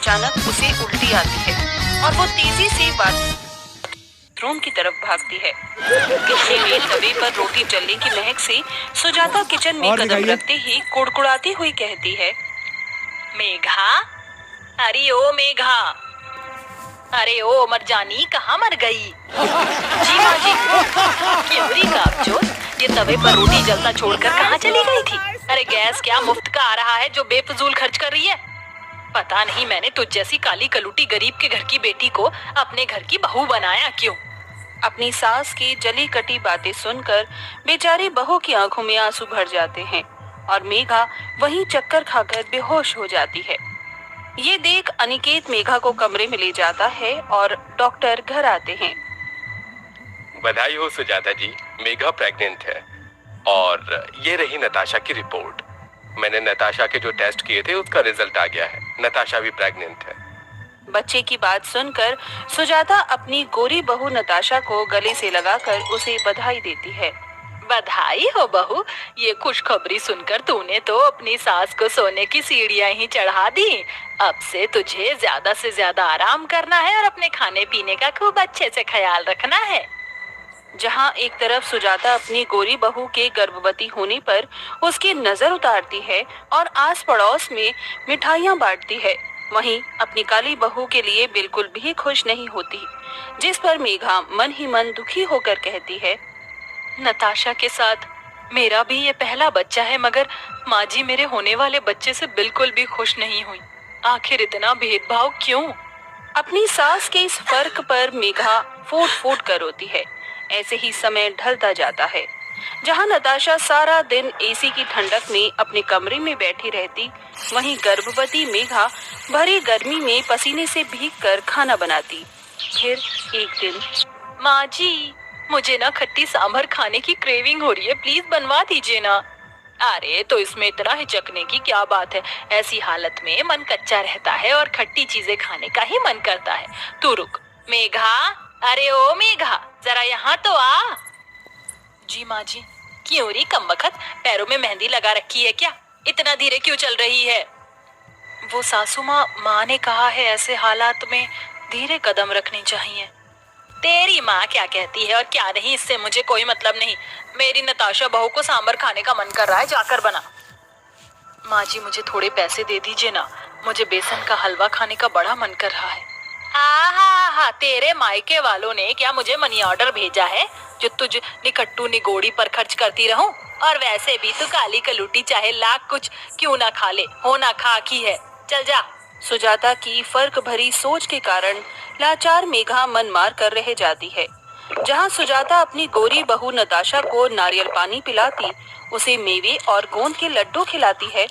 अचानक उसे उल्टी आती है और वो तेजी से बाथरूम की तरफ भागती है। किचन में तवे पर रोटी जलने की महक से सुजाता किचन में कदम रखते ही कुड़कुड़ाती हुई कहती है, मेघा, अरे ओ मेघा, अरे ओ मरजानी, कहाँ मर गई? जी माँ जी। क्यों काबजोर, ये तवे पर रोटी जलता छोड़कर कहाँ चली गई थी? अरे गैस क्या मुफ्त का आ रहा है जो बेफजूल खर्च कर रही है? पता नहीं मैंने तुझ जैसी काली कलूटी गरीब के घर की बेटी को अपने घर की बहू बनाया क्यों? अपनी सास की जली कटी बातें सुनकर बेचारी बहू की आंखों में आंसू भर जाते हैं और मेघा वहीं चक्कर खाकर बेहोश हो जाती है। ये देख अनिकेत मेघा को कमरे में ले जाता है और डॉक्टर घर आते हैं। बधाई हो सुजाता जी, मेघा प्रेग्नेंट है और ये रही नताशा की रिपोर्ट। मैंने नताशा के जो टेस्ट किए थे उसका रिजल्ट आ गया है। नताशा भी प्रेग्नेंट है। बच्चे की बात सुनकर सुजाता अपनी गोरी बहू नताशा को गले से लगाकर उसे बधाई देती है। बधाई हो बहू, ये खुशखबरी सुनकर तूने तो अपनी सास को सोने की सीढ़ियां ही चढ़ा दी। अब से तुझे ज्यादा से ज्यादा आराम करना है और अपने खाने पीने का खूब अच्छे से ख्याल रखना है। जहां एक तरफ सुजाता अपनी गोरी बहू के गर्भवती होने पर उसकी नजर उतारती है और आस पड़ोस में मिठाइयां बांटती है, वहीं अपनी काली बहू के लिए बिल्कुल भी खुश नहीं होती, जिस पर मेघा मन ही मन दुखी होकर कहती है, नताशा के साथ मेरा भी ये पहला बच्चा है, मगर माँ जी मेरे होने वाले बच्चे से बिल्कुल भी खुश नहीं हुई। आखिर इतना भेदभाव क्यों? अपनी सास के इस फर्क पर मेघा फूट फूट कर रोती है। ऐसे ही समय ढलता जाता है। जहां नताशा सारा दिन एसी की ठंडक में अपने कमरे में बैठी रहती, वहीं गर्भवती मेघा भरी गर्मी में पसीने से भीगकर खाना बनाती। फिर एक दिन, माँ जी, मुझे ना खट्टी सांभर खाने की क्रेविंग हो रही है, प्लीज बनवा दीजिए ना। अरे तो इसमें इतना हिचकने की क्या बात है? ऐसी हालत में मन कच्चा रहता है और खट्टी चीजें खाने का ही मन करता है। तू रुक। मेघा, अरे ओ मेघा, जरा यहाँ तो आ। जी माँ जी। क्यों री कमबख्त, पैरों में मेहंदी लगा रखी है क्या? इतना धीरे क्यों चल रही है? वो सासू माँ ने कहा है ऐसे हालात में धीरे कदम रखने चाहिए। तेरी माँ क्या कहती है और क्या नहीं, इससे मुझे कोई मतलब नहीं। मेरी नताशा बहू को सांभर खाने का मन कर रहा है, जाकर बना। माँ जी मुझे थोड़े पैसे दे दीजिए ना, मुझे बेसन का हलवा खाने का बड़ा मन कर रहा है। हा, तेरे मायके वालों ने क्या मुझे मनी ऑर्डर भेजा है जो तुझ निकट्टू निगोड़ी पर खर्च करती रहूं? और वैसे भी तू काली कलूटी चाहे लाख कुछ क्यों ना खा ले, होना खाकी है। चल जा। सुजाता की फर्क भरी सोच के कारण लाचार मेघा मन मार कर रह जाती है। जहां सुजाता अपनी गोरी बहू नताशा को नारियल पानी पिलाती, उसे मेवे और गोंद के लड्डू खिलाती है,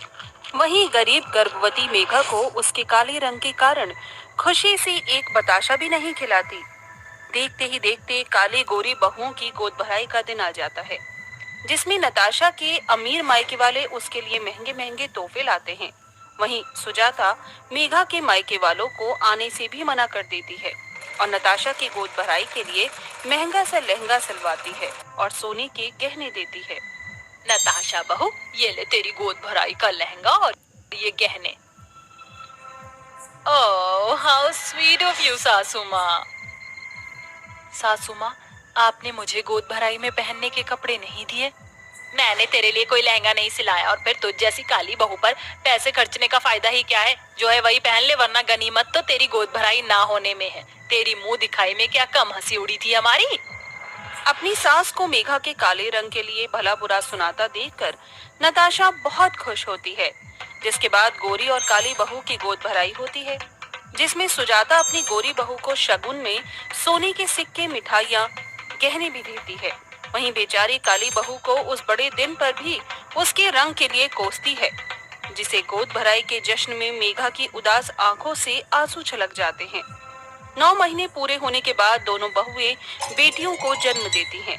वहीं गरीब गर्भवती मेघा को उसके काले रंग के कारण खुशी से एक बताशा भी नहीं खिलाती। देखते ही देखते काली गोरी बहुओं की गोद भराई का दिन आ जाता है, जिसमें नताशा के अमीर मायके वाले उसके लिए महंगे महंगे तोहफे लाते हैं। वहीं सुजाता मेघा के मायके वालों को आने से भी मना कर देती है और नताशा की गोद भराई के लिए महंगा सा लहंगा सिलवाती है और सोने के गहने देती है। नताशा बहू, ये ले तेरी गोद भराई का लहंगा और ये गहने। ओह, हाउ स्वीट ऑफ यू सासू माँ। सासू माँ, आपने मुझे गोद भराई में पहनने के कपड़े नहीं दिए। मैंने तेरे लिए कोई लहंगा नहीं सिलाया और फिर तुझ जैसी काली बहू पर पैसे खर्चने का फायदा ही क्या है? जो है वही पहन ले, वरना गनीमत तो तेरी गोद भराई ना होने में है। तेरी मुंह दिखाई में क्या कम हंसी उड़ी थी हमारी? अपनी सास को मेघा के काले रंग के लिए भला बुरा सुनाता देखकर नताशा बहुत खुश होती है, जिसके बाद गोरी और काली बहू की गोद भराई होती है, जिसमें सुजाता अपनी गोरी बहू को शगुन में सोने के सिक्के, मिठाइयाँ, गहने भी देती है। वहीं बेचारी काली बहू को उस बड़े दिन पर भी उसके रंग के लिए कोसती है, जिसे गोद भराई के जश्न में मेघा की उदास आंखों से आंसू छलक जाते हैं। 9 महीने पूरे होने के बाद दोनों बहुएं बेटियों को जन्म देती हैं।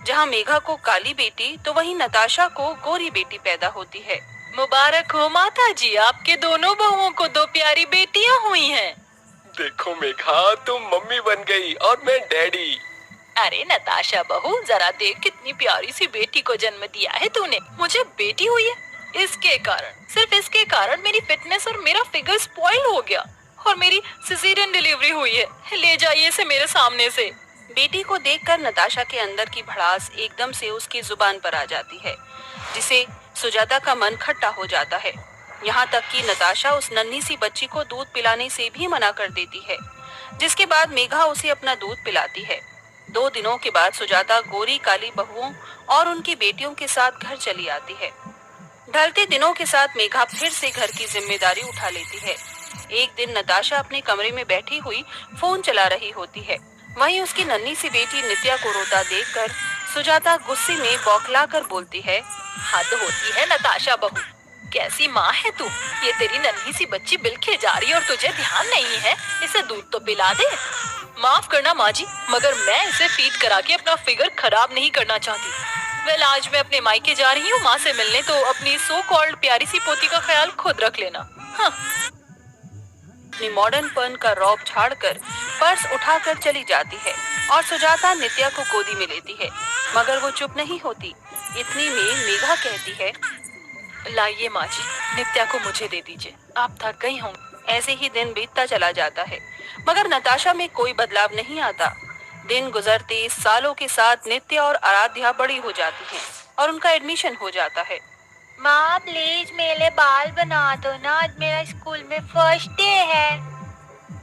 जहां मेघा को काली बेटी तो वहीं नताशा को गोरी बेटी पैदा होती है। मुबारक हो माता जी, आपके दोनों बहुओं को 2 प्यारी बेटियां हुई हैं। देखो मेघा, तुम मम्मी बन गई और मैं डैडी। अरे नताशा बहू, जरा देख कितनी प्यारी सी बेटी को जन्म दिया है तूने। मुझे बेटी हुई है, इसके कारण, सिर्फ इसके कारण मेरी फिटनेस और मेरा फिगर स्पॉइल हो गया। और मेरी सिजेरियन डिलीवरी हुई है, ले जाइए इसे मेरे सामने से। बेटी को देखकर नताशा के अंदर की भड़ास एकदम से उसकी जुबान पर आ जाती है, जिसे सुजाता का मन खट्टा हो जाता है। यहाँ तक कि नताशा उस नन्ही सी बच्ची को दूध पिलाने से भी मना कर देती है, जिसके बाद मेघा उसे अपना दूध पिलाती है। 2 दिनों के बाद सुजाता गोरी काली बहुओं और उनकी बेटियों के साथ घर चली आती है। ढलते दिनों के साथ मेघा फिर से घर की जिम्मेदारी उठा लेती है। एक दिन नताशा अपने कमरे में बैठी हुई फोन चला रही होती है। वहीं उसकी नन्ही सी बेटी नित्या को रोता देखकर सुजाता गुस्से में बौखला कर बोलती है, हद होती है नताशा बहू, कैसी माँ है तू? ये तेरी नन्ही सी बच्ची बिल्खे जा रही है और तुझे ध्यान नहीं है, इसे दूध तो पिला दे। माफ करना माँ जी, मगर मैं इसे फीड करा के अपना फिगर खराब नहीं करना चाहती। वेल, आज मैं अपने मायके जा रही हूँ माँ से मिलने, तो अपनी सो कॉल्ड प्यारी सी पोती का ख्याल खुद रख लेना। हाँ। अपनी मॉडर्नपन का रौब झाड़कर पर्स उठाकर चली जाती है और सुजाता नित्या को गोदी में लेती है, मगर वो चुप नहीं होती। इतनी में मेघा कहती है, लाइए माँ जी, नित्या को मुझे दे दीजिए, आप थक गई होंगी। ऐसे ही दिन बीतता चला जाता है, मगर नताशा में कोई बदलाव नहीं आता। दिन गुजरते सालों के साथ नित्या और आराध्या बड़ी हो जाती हैं और उनका एडमिशन हो जाता है। माँ प्लीज मेरे बाल बना दो ना, आज मेरा स्कूल में फर्स्ट डे है।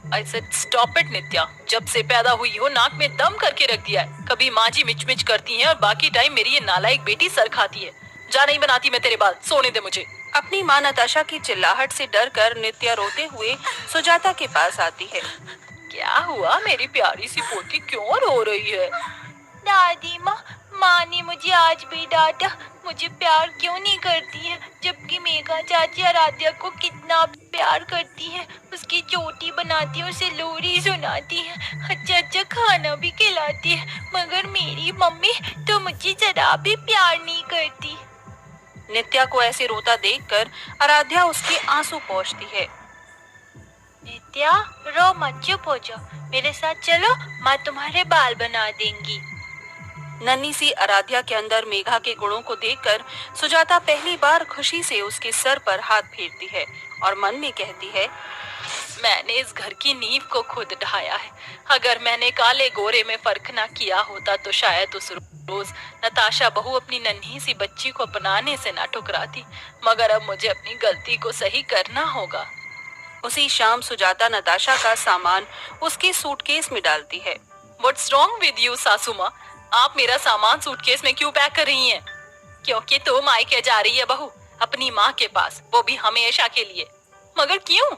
I said stop it नित्या, जब से पैदा हुई हो नाक में दम करके रख दिया है। कभी माँ जी मिच मिच करती हैं और बाकी टाइम मेरी ये नालायक बेटी सर खाती है। जा, नहीं बनाती मैं तेरे बाल, सोने दे मुझे। अपनी माँ नताशा की चिल्लाहट से डरकर नित्या रोते हुए सुजाता के पास आती है। क्या हुआ मेरी प्यारी सी पोती, क्यों रो रही है? दादी माँ ने मुझे आज भी डांटा, मुझे प्यार क्यों नहीं करती है, जबकि मेघा चाची आराध्या को कितना प्यार करती है। उसकी चोटी बनाती है, उसे लोरी सुनाती है, अच्छा अच्छा खाना भी खिलाती है, मगर मेरी मम्मी तो मुझे जरा भी प्यार नहीं करती। नित्या को ऐसे रोता देखकर आराध्या उसके आंसू पोंछती है। नित्या रो मत, चुप हो जाओ, मेरे साथ चलो, माँ तुम्हारे बाल बना देंगी। नन्ही सी आराध्या के अंदर मेघा के गुणों को देखकर सुजाता पहली बार खुशी से उसके सर पर हाथ फेरती है और मन में कहती है, मैंने इस घर की नींव को खुद ढाया है। अगर मैंने काले गोरे में फर्क ना किया होता तो शायद उस रोज नताशा बहू अपनी नन्ही सी बच्ची को अपनाने से ना ठुकराती, मगर अब मुझे अपनी गलती को सही करना होगा। उसी शाम सुजाता नताशा का सामान उसके सूटकेस में डालती है। What's wrong with you, सासू माँ? आप मेरा सामान सूटकेस में क्यों पैक कर रही हैं? क्योंकि तुम मायके जा रही है बहू, अपनी माँ के पास, वो भी हमेशा के लिए। मगर क्यों?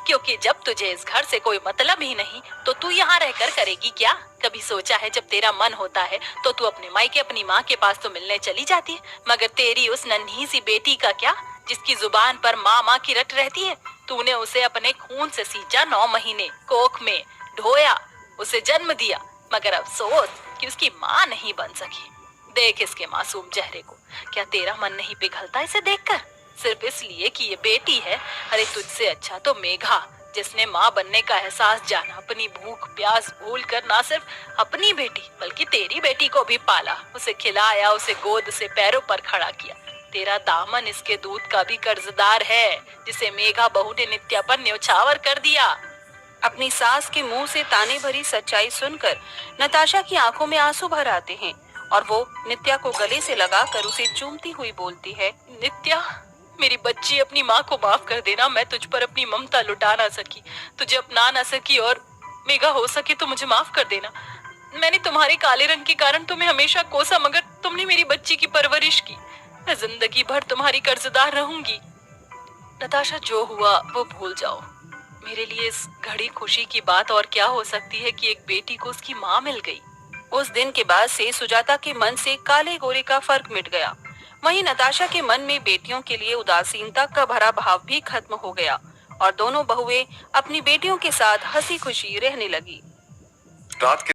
क्योंकि जब तुझे इस घर से कोई मतलब ही नहीं तो तू यहाँ रहकर करेगी क्या? कभी सोचा है जब तेरा मन होता है तो तू अपने मायके अपनी माँ के पास तो मिलने चली जाती है, मगर तेरी उस नन्ही सी बेटी का क्या, जिसकी जुबान पर माँ माँ की रट रहती है? तूने उसे अपने खून से सींचा, 9 महीने कोख में ढोया, उसे जन्म दिया, मगर अफसोस कि उसकी माँ नहीं बन सकी। देख इसके मासूम चेहरे को, क्या तेरा मन नहीं पिघलता इसे देखकर? सिर्फ इसलिए कि ये बेटी है। अरे तुझसे अच्छा तो मेघा, जिसने माँ बनने का एहसास जाना, अपनी भूख प्यास भूल कर ना सिर्फ अपनी बेटी बल्कि तेरी बेटी को भी पाला, उसे खिलाया, उसे गोद से पैरों पर खड़ा किया। तेरा दामन इसके दूध का भी कर्जदार है, जिसे मेघा बहू ने नित्या पर न्यौछावर कर दिया। अपनी सास के मुंह से ताने भरी सच्चाई सुनकर नताशा की आंखों में आंसू भर आते हैं और वो नित्या को गले से लगाकर उसे चूमती हुई बोलती है, नित्या मेरी बच्ची, अपनी माँ को माफ कर देना। मैं तुझ पर अपनी ममता लुटा ना सकी, तुझे अपना ना सकी, और मेघा हो सके तो मुझे माफ कर देना। मैंने तुम्हारे काले रंग के कारण तुम्हें हमेशा कोसा, मगर तुमने मेरी बच्ची की परवरिश की। मैं जिंदगी भर तुम्हारी कर्जदार रहूंगी। नताशा, जो हुआ वो भूल जाओ। मेरे लिए इस घड़ी खुशी की बात और क्या हो सकती है कि एक बेटी को उसकी माँ मिल गई। उस दिन के बाद से सुजाता के मन से काले गोरे का फर्क मिट गया। वहीं नताशा के मन में बेटियों के लिए उदासीनता का भरा भाव भी खत्म हो गया और दोनों बहुएं अपनी बेटियों के साथ हंसी खुशी रहने लगी। रात के